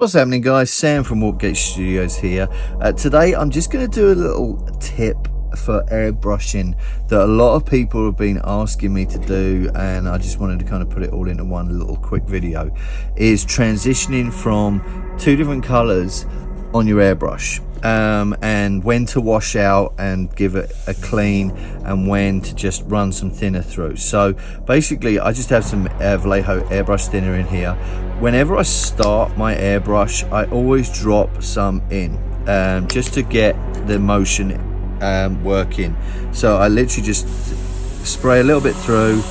What's happening, guys? Sam from Warpgate Studios here. Today I'm just going to do a little tip for airbrushing that a lot of people have been asking me to do, and I just wanted to kind of put it all into one little quick video. Is transitioning from two different colors on your airbrush, and when to wash out and give it a clean, and when to just run some thinner through. So basically I just have some Vallejo airbrush thinner in here. Whenever I start my airbrush, I always drop some in, just to get the motion working. So I literally just spray a little bit through,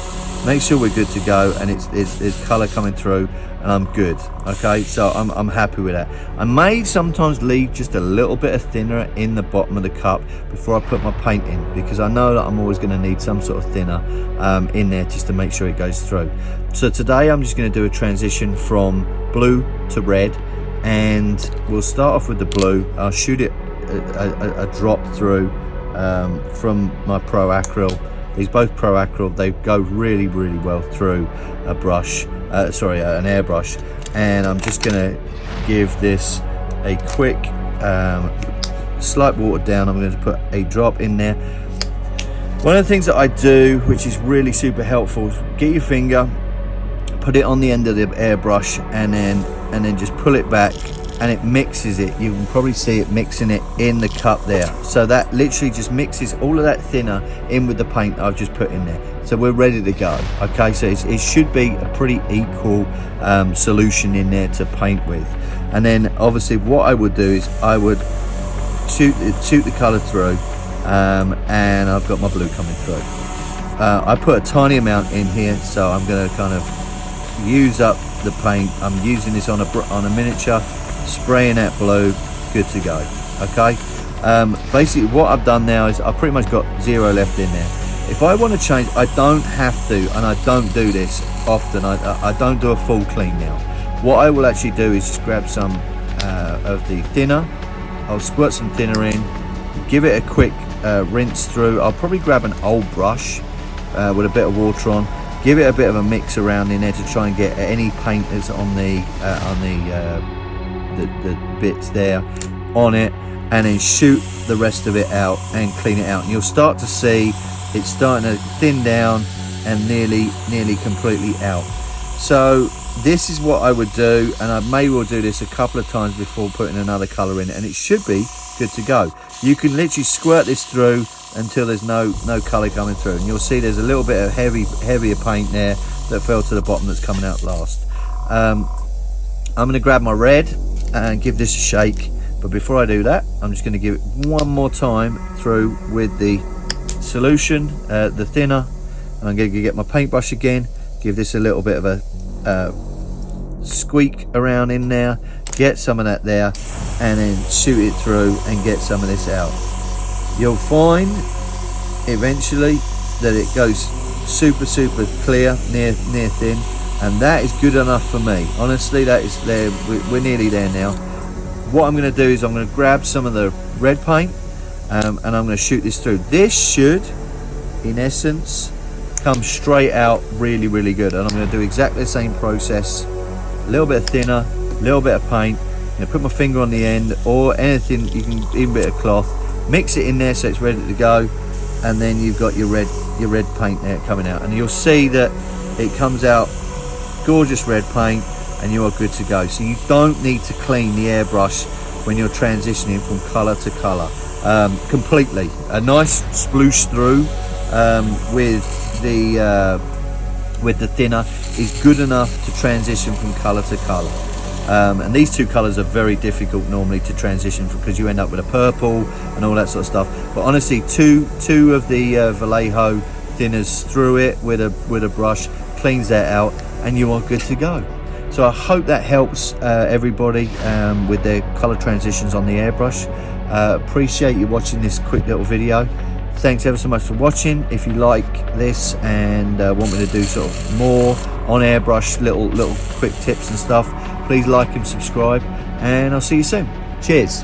make sure we're good to go, and it's color coming through, and I'm good. Okay, so I'm happy with that. I may sometimes leave just a little bit of thinner in the bottom of the cup before I put my paint in, because I know that I'm always going to need some sort of thinner in there just to make sure it goes through. So today I'm just going to do a transition from blue to red, and we'll start off with the blue. I'll shoot it a drop through from my Pro Acryl. These both Pro Acryl, they go really well through a brush, an airbrush. And I'm just gonna give this a quick slight water down. I'm going to put a drop in there. One of the things that I do, which is really super helpful, is get your finger, put it on the end of the airbrush, and then just pull it back, and it mixes it. You can probably see it mixing it in the cup there. So that literally just mixes all of that thinner in with the paint I've just put in there. So we're ready to go. Okay, so it should be a pretty equal solution in there to paint with. And then obviously what I would do is I would shoot the color through, and I've got my blue coming through. I put a tiny amount in here, so I'm going to kind of use up the paint. I'm using this on a miniature, spraying that blue, good to go. Okay, basically what I've done now is I've pretty much got zero left in there. If I want to change, I don't have to, and I don't do this often. I don't do a full clean now. What I will actually do is just grab some of the thinner. I'll squirt some thinner in, give it a quick rinse through. I'll probably grab an old brush with a bit of water on, give it a bit of a mix around in there to try and get any paint that's on the bits there on it, and then shoot the rest of it out and clean it out. And you'll start to see it's starting to thin down and nearly completely out. So this is what I would do, and I may well do this a couple of times before putting another color in, and it should be good to go. You can literally squirt this through until there's no color coming through, and you'll see there's a little bit of heavier paint there that fell to the bottom that's coming out last. I'm going to grab my red and give this a shake, but before I do that, I'm just going to give it one more time through with the solution, the thinner, and I'm going to get my paintbrush again, give this a little bit of a squeak around in there, get some of that there, and then shoot it through and get some of this out. You'll find eventually that it goes super clear, near thin, and that is good enough for me. Honestly, that is there. We're nearly there now. What I'm going to do is I'm going to grab some of the red paint, and I'm going to shoot this through. This should, in essence, come straight out really good. And I'm going to do exactly the same process. A little bit of thinner, a little bit of paint. I'm going to put my finger on the end, or anything, you can even a bit of cloth, mix it in there so it's ready to go, and then you've got your red paint there coming out, and you'll see that it comes out gorgeous red paint, and you are good to go. So you don't need to clean the airbrush when you're transitioning from color to color completely. A nice sploosh through with the thinner is good enough to transition from color to color. And these two colors are very difficult normally to transition from, because you end up with a purple and all that sort of stuff. But honestly, two of the Vallejo thinners through it with a brush cleans that out, and you are good to go. So I hope that helps everybody with their color transitions on the airbrush. Appreciate you watching this quick little video. Thanks ever so much for watching. If you like this and want me to do sort of more on airbrush, little quick tips and stuff, please like and subscribe, and I'll see you soon. Cheers.